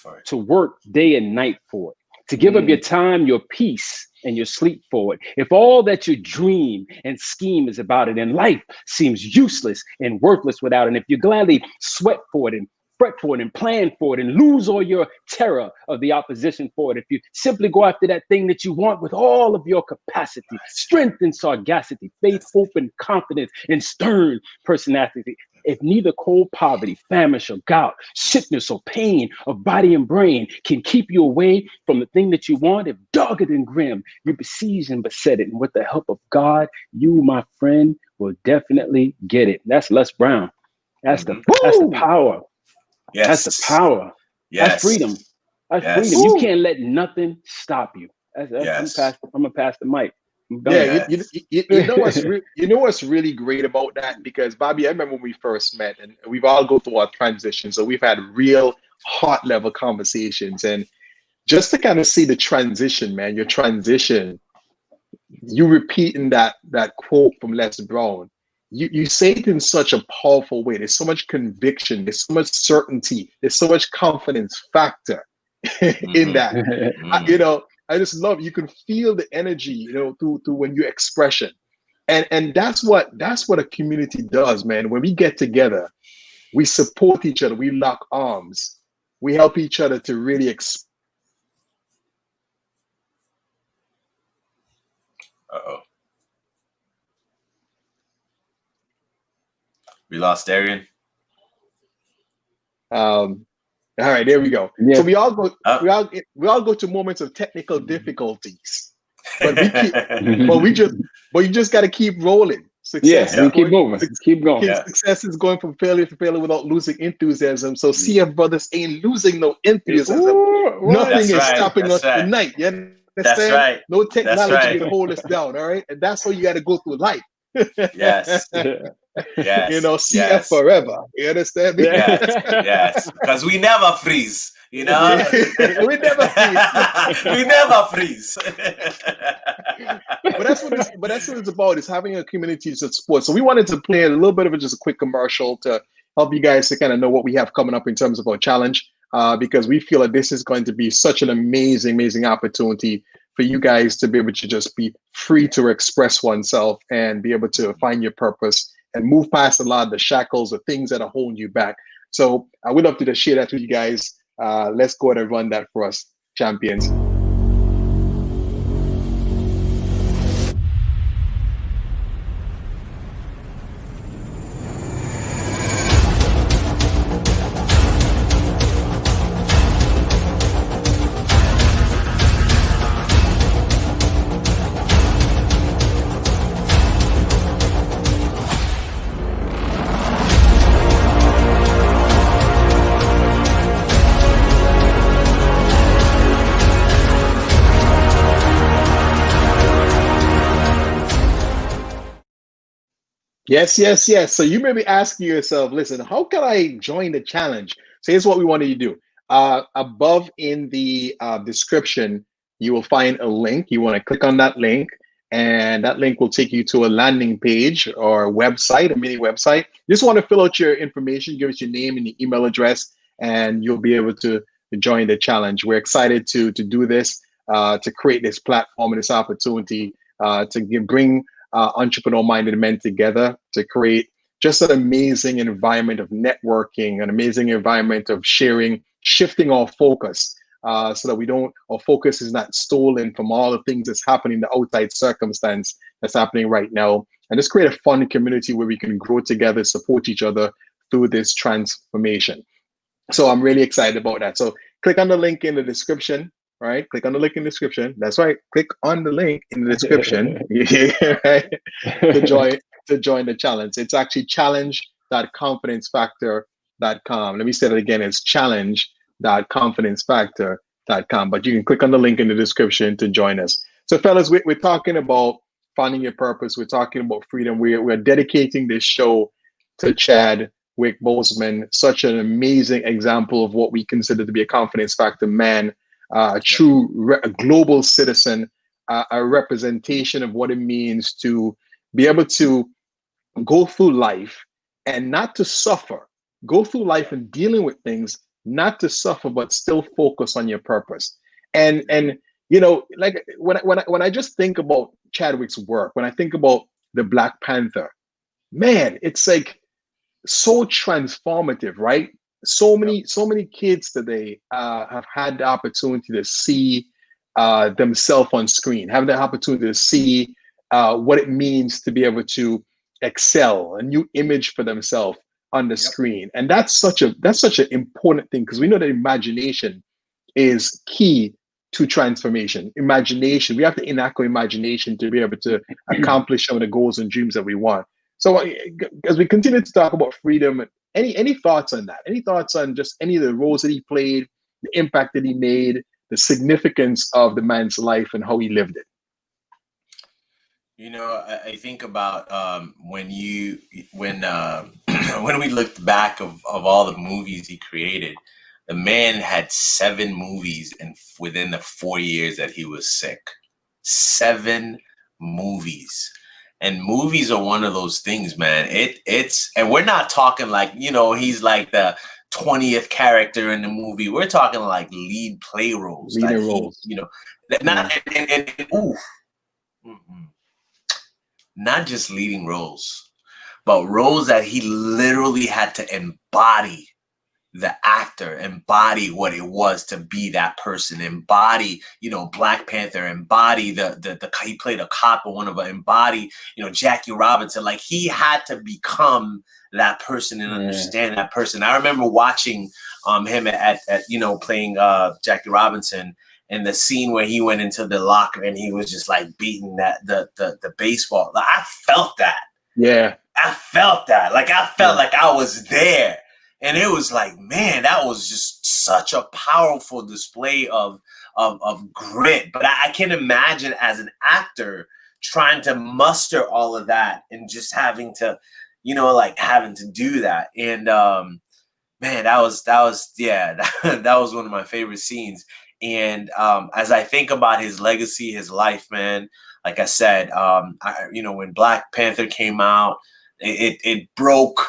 for it, to work day and night for it, to give up your time, your peace, and your sleep for it. If all that you dream and scheme is about it, and life seems useless and worthless without it, and if you gladly sweat for it and fret for it and plan for it and lose all your terror of the opposition for it, if you simply go after that thing that you want with all of your capacity, strength and sagacity, faith, hope and confidence, and stern personality, if neither cold poverty, famish or gout, sickness or pain of body and brain can keep you away from the thing that you want, if dogged and grim, you besiege and beset it, and with the help of God, you, my friend, will definitely get it. That's Les Brown. That's the power. Yes. That's the power. Yes. That's freedom. That's freedom. You can't let nothing stop you. I'm gonna pass the mic. Yeah, you know what's really great about that? Because Bobby, I remember when we first met, and we've all go through our transition, so we've had real heart level conversations, and just to kind of see the transition, man, your transition, you repeating that quote from Les Brown. You say it in such a powerful way. There's so much conviction. There's so much certainty. There's so much confidence factor in that. I just love, you can feel the energy, through when you expression. And that's what a community does, man. When we get together, we support each other. We lock arms. We help each other to really Uh-oh. We lost Darian. All right, there we go. Yeah. So we all go, Oh. we all go to moments of technical difficulties, but we keep, but we just, but you just got to keep rolling. Yeah, Success is we keep going, moving. Keep going. Yeah. success is going from failure to failure without losing enthusiasm. So CF brothers ain't losing no enthusiasm. Ooh, what? Nothing That's is right. stopping That's us right. tonight. You understand? That's right. No That's technology right. can hold us down. All right, and that's how you got to go through life. Yes. Yeah. You Yes. know, CF Yes. forever. You understand me? Yeah. Yes. Yes. Because we never freeze. You know. Yeah. We never freeze. We never freeze. But that's what it's about, is having a community to support. So we wanted to play a little bit of just a quick commercial to help you guys to kind of know what we have coming up in terms of our challenge, because we feel that this is going to be such an amazing opportunity for you guys to be able to just be free to express oneself and be able to find your purpose and move past a lot of the shackles or things that are holding you back. So I would love to just share that with you guys. Let's go ahead and run that for us, champions. Yes, yes, yes. So you may be asking yourself, listen, how can I join the challenge? So here's what we want you to do. Above in the description, you will find a link. You want to click on that link, and that link will take you to a landing page or a website, a mini website. You just want to fill out your information, give us your name and your email address, and you'll be able to join the challenge. We're excited to do this, to create this platform and this opportunity bring entrepreneur-minded men together to create just an amazing environment of networking, an amazing environment of sharing, shifting our focus, so that our focus is not stolen from all the things that's happening, the outside circumstance that's happening right now, and just create a fun community where we can grow together, support each other through this transformation. So I'm really excited about that. So click on the link in the description. Right? Click on the link in the description. That's right. Click on the link in the description right? to join the challenge. It's actually challenge.confidencefactor.com. Let me say that again. It's challenge.confidencefactor.com. But you can click on the link in the description to join us. So, fellas, we're talking about finding your purpose. We're talking about freedom. We're dedicating this show to Chad Wick Boseman, such an amazing example of what we consider to be a confidence factor man, a true a global citizen, a representation of what it means to be able to go through life and not to suffer, go through life and dealing with things, not to suffer, but still focus on your purpose. And you know, like when I just think about Chadwick's work, when I think about the Black Panther, man, it's like so transformative, right? So many kids today have had the opportunity to see themselves on screen, have the opportunity to see what it means to be able to excel, a new image for themselves on the screen, and that's such an important thing, because we know that imagination is key to transformation. Imagination, we have to enact our imagination to be able to accomplish some of the goals and dreams that we want. So as we continue to talk about freedom, any thoughts on that? Any thoughts on just any of the roles that he played, the impact that he made, the significance of the man's life and how he lived it? You know, I think about when when we looked back of all the movies he created, the man had 7 movies and within the 4 years that he was sick. 7 movies. And movies are one of those things, man. It's and we're not talking like, you know, he's like the 20th character in the movie. We're talking like lead play roles. Leading That roles. you know, not ooh, not just leading roles, but roles that he literally had to embody the actor, embody what it was to be that person, embody, you know, Black Panther, embody the he played a cop or one of them, embody, you know, Jackie Robinson. Like he had to become that person and understand that person. I remember watching him at playing Jackie Robinson, and the scene where he went into the locker and he was just like beating the baseball. Like, I felt that. Yeah. I felt that. Like, I felt like I was there. And it was like, man, that was just such a powerful display of grit. But I can imagine as an actor trying to muster all of that and just having to, having to do that. And man, that was that was one of my favorite scenes. And as I think about his legacy, his life, man, like I said, when Black Panther came out, it broke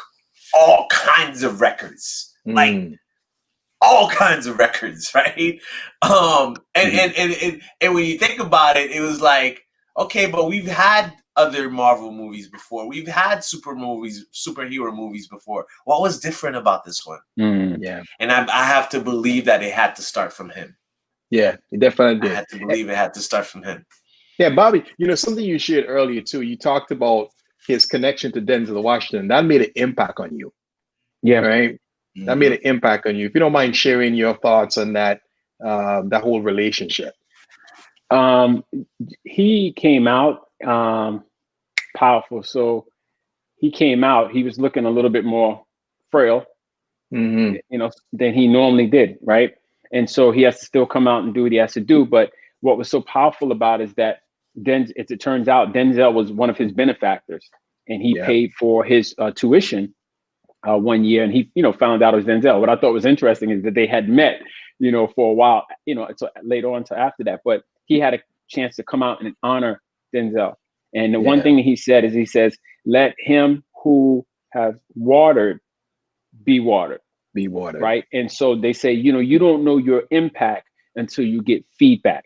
all kinds of records, like all kinds of records, right? And when you think about it, it was like, okay, but we've had other Marvel movies before. We've had superhero movies before. What was different about this one? Yeah. And I have to believe that it had to start from him. Yeah, it definitely did. I had to believe it had to start from him. Yeah, Bobby, something you shared earlier too, you talked about his connection to Denzel Washington. That made an impact on you. Yeah. Right? That made an impact on you. If you don't mind sharing your thoughts on that, that whole relationship. He came out powerful. So he came out, he was looking a little bit more frail, than he normally did, right? And so he has to still come out and do what he has to do. But what was so powerful about it is that as it turns out, Denzel was one of his benefactors, and he paid for his tuition 1 year, and he, found out it was Denzel. What I thought was interesting is that they had met, for a while, it's later on to after that, but he had a chance to come out and honor Denzel. And the one thing that he said is, he says, let him who has watered be watered. Be watered. Right. And so they say, you don't know your impact until you get feedback.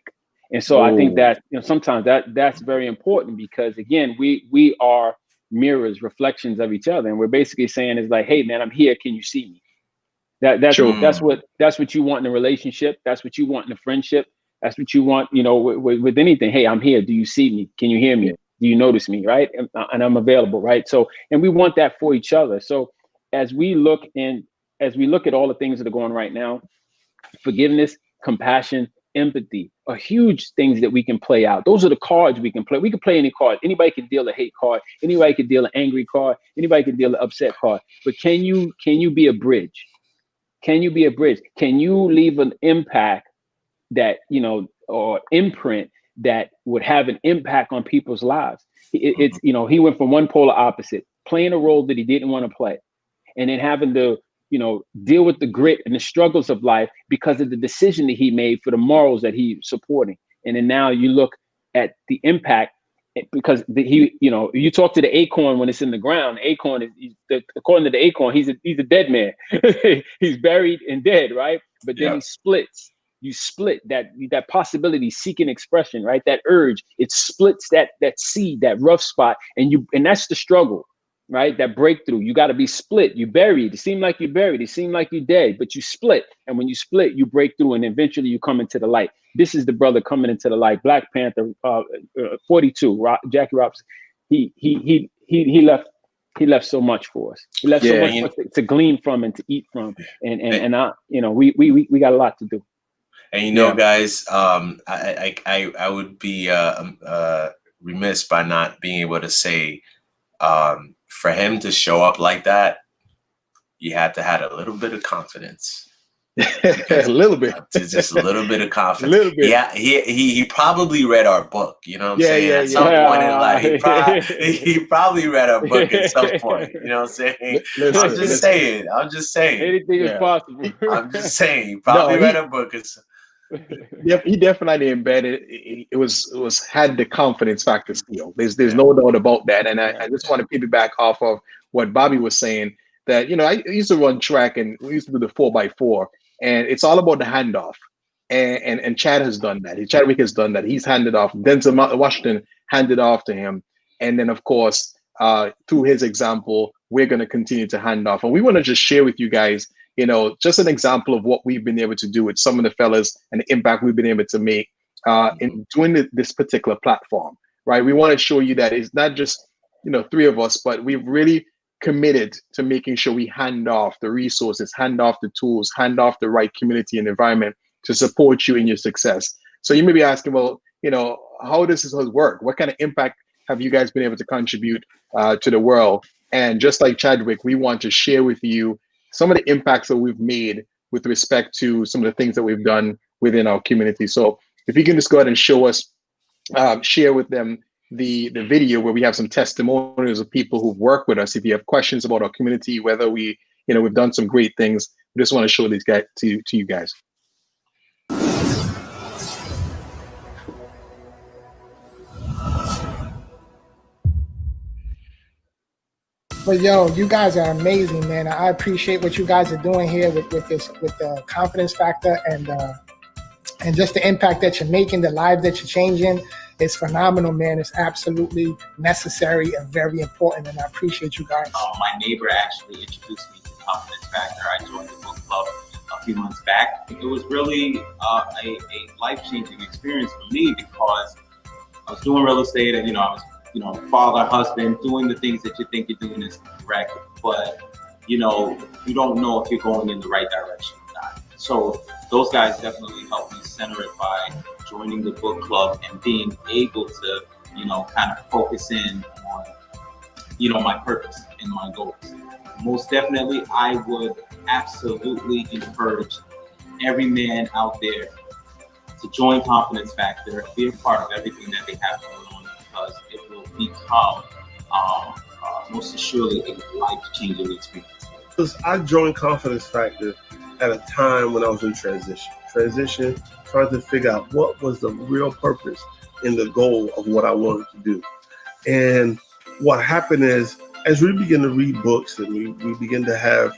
And so I think that, sometimes that's very important, because again, we are mirrors, reflections of each other. And we're basically saying is like, hey man, I'm here. Can you see me? That's what you want in a relationship. That's what you want in a friendship. That's what you want, with anything. Hey, I'm here. Do you see me? Can you hear me? Do you notice me? Right. And I'm available. Right. So, and we want that for each other. So as we look at all the things that are going right now, forgiveness, compassion, empathy are huge things that we can play out. Those are the cards we can play. We can play any card. Anybody can deal a hate card. Anybody can deal an angry card. Anybody can deal an upset card. But can you be a bridge? Can you be a bridge? Can you leave an impact that, or imprint that would have an impact on people's lives? It's, he went from one polar opposite, playing a role that he didn't want to play, and then having to, deal with the grit and the struggles of life because of the decision that he made for the morals that he's supporting. And then now you look at the impact, because you talk to the acorn when it's in the ground. The acorn according to the acorn, he's a dead man. He's buried and dead, right? But then he splits. You split that possibility, seeking expression, right? That urge, it splits that seed, that rough spot, and that's the struggle. Right? That breakthrough, you got to be split. You buried. It seemed like you're buried. It seemed like you're dead, but you split. And when you split, you break through, and eventually you come into the light. This is the brother coming into the light. Black Panther, 42. Jackie Robinson. He left so much for us. He left so much to glean from and to eat from. And we got a lot to do. And guys, I would be remiss by not being able to say, for him to show up like that, you had to have a little bit of confidence. A little bit. Just a little bit of confidence. A little bit. Yeah, he probably read our book. You know what I'm saying? At some point in life, he probably read our book at some point. You know what I'm saying? I'm just saying. Anything is possible. I'm just saying. He probably read our book. Yep, he definitely embedded. It had the confidence factor still. There's no doubt about that. And I just want to piggyback off of what Bobby was saying, that I used to run track, and we used to do the 4x4, and it's all about the handoff. And Chad has done that. Chadwick has done that. He's handed off. Denzel Washington handed off to him, and then of course through his example, we're going to continue to hand off. And we want to just share with you guys, just an example of what we've been able to do with some of the fellas and the impact we've been able to make in doing this particular platform, right? We want to show you that it's not just, 3 of us, but we've really committed to making sure we hand off the resources, hand off the tools, hand off the right community and environment to support you in your success. So you may be asking, well, how does this work? What kind of impact have you guys been able to contribute to the world? And just like Chadwick, we want to share with you some of the impacts that we've made with respect to some of the things that we've done within our community. So if you can just go ahead and show us, share with them the video where we have some testimonials of people who've worked with us. If you have questions about our community, whether we've done some great things, we just want to show these guys to you guys. But yo, you guys are amazing, man. I appreciate what you guys are doing here with the confidence factor and just the impact that you're making, the lives that you're changing. It's phenomenal, man. It's absolutely necessary and very important, and I appreciate you guys. My neighbor actually introduced me to Confidence Factor. I joined the book club a few months back. It was really a life-changing experience for me because I was doing real estate and, I was father, husband, doing the things that you think you're doing is correct, but you don't know if you're going in the right direction or not. So those guys definitely helped me center it by joining the book club and being able to, kind of focus in on, my purpose and my goals. Most definitely, I would absolutely encourage every man out there to join Confidence Factor, be a part of everything that they have going on, because it will become most assuredly a life-changing experience. I joined Confidence Factor at a time when I was in transition, trying to figure out what was the real purpose and the goal of what I wanted to do. And what happened is, as we begin to read books and we begin to have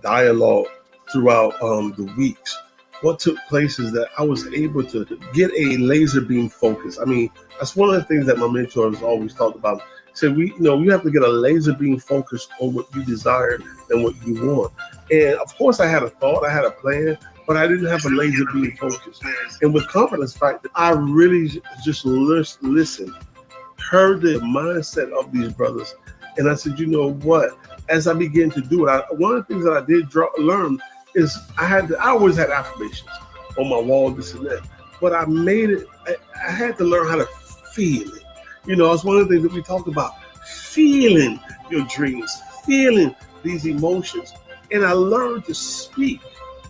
dialogue throughout the weeks, what took place is that I was able to get a laser beam focus. I mean, that's one of the things that my mentors always talked about. So you have to get a laser beam focus on what you desire and what you want. And of course I had a thought, I had a plan, but I didn't have a laser beam focus. And with Confidence Factor, I really just listened, heard the mindset of these brothers. And I said, you know what, as I began to do it, one of the things that I did learn is I always had affirmations on my wall, this and that, but I made it, I had to learn how to feel it. It's one of the things that we talked about, feeling your dreams, feeling these emotions. And I learned to speak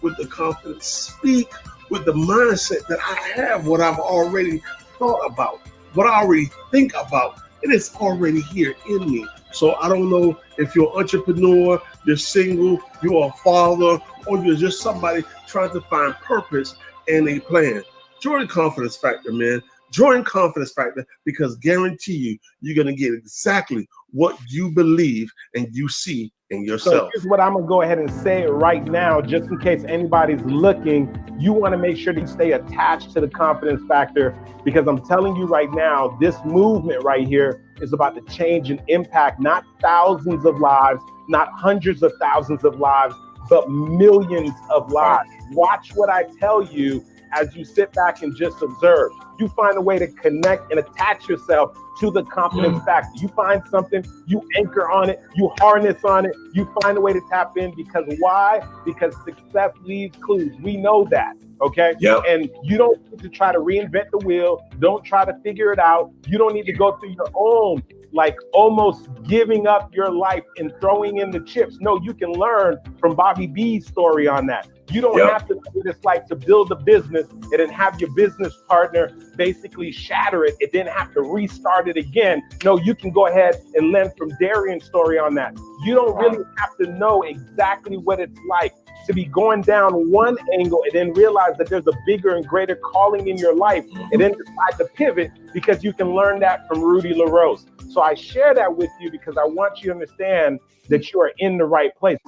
with the confidence, speak with the mindset that I have what I've already thought about, what I already think about, and it's already here in me. So I don't know if you're an entrepreneur, you're single, you're a father, or you're just somebody trying to find purpose and a plan. Join Confidence Factor, man. Join Confidence Factor, because guarantee you, you're going to get exactly what you believe and you see in yourself. So here's what I'm going to go ahead and say right now, just in case anybody's looking. You want to make sure that you stay attached to the Confidence Factor, because I'm telling you right now, this movement right here is about to change and impact not thousands of lives, not hundreds of thousands of lives, but millions of lives. Watch what I tell you as you sit back and just observe. You find a way to connect and attach yourself to the Confidence Factor. You find something, you anchor on it, you harness on it, you find a way to tap in. Because why? Because success leaves clues. We know that, okay? Yep. And you don't need to try to reinvent the wheel. Don't try to figure it out. You don't need to go through your own, like almost giving up your life and throwing in the chips. No, you can learn from Bobby B's story on that. You don't have to know what it's like to build a business and then have your business partner basically shatter it. It didn't have to restart it again. No, you can go ahead and learn from Darian's story on that. You don't really have to know exactly what it's like to be going down one angle and then realize that there's a bigger and greater calling in your life, and then decide to pivot, because you can learn that from Rudy LaRose. So I share that with you because I want you to understand that you are in the right place.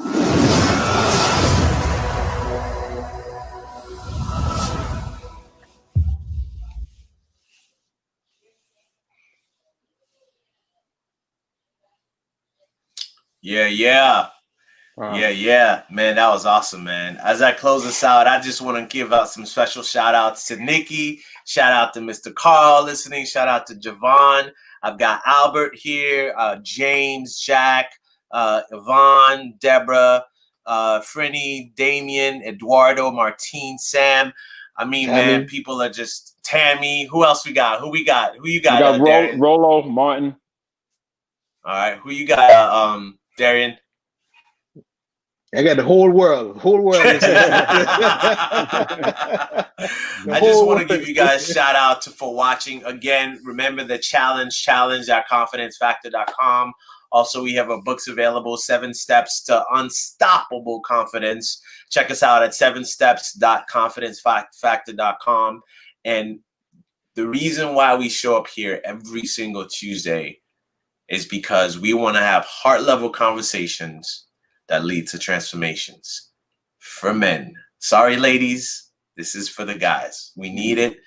Yeah. Man, that was awesome, man. As I close this out, I just want to give out some special shout outs to Nikki. Shout out to Mr. Carl listening. Shout out to Javon. I've got Albert here, James, Jack, Yvonne, Deborah, Frenny, Damien, Eduardo, Martine, Sam. I mean, Tammy. man, people are just Tammy. Who else we got? Who you got, We got Darian? Rolo, Martin. All right, who you got, Darian? I got the whole world. Whole world is I just want to give you guys shout out for watching. Again, remember the challenge.confidencefactor.com. Also, we have our books available, 7 Steps to Unstoppable Confidence. Check us out at 7steps.confidencefactor.com. And the reason why we show up here every single Tuesday is because we want to have heart-level conversations that lead to transformations for men. Sorry, ladies, this is for the guys. We need it.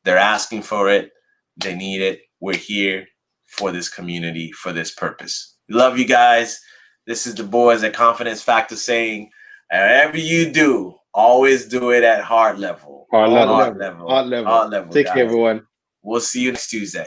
They're asking for it. They need it. We're here for this community, for this purpose. Love you guys. This is the boys at Confidence Factor saying, whatever you do, always do it at heart level. Heart level. Heart level. Heart level. Take guys. care, everyone. We'll see you next Tuesday.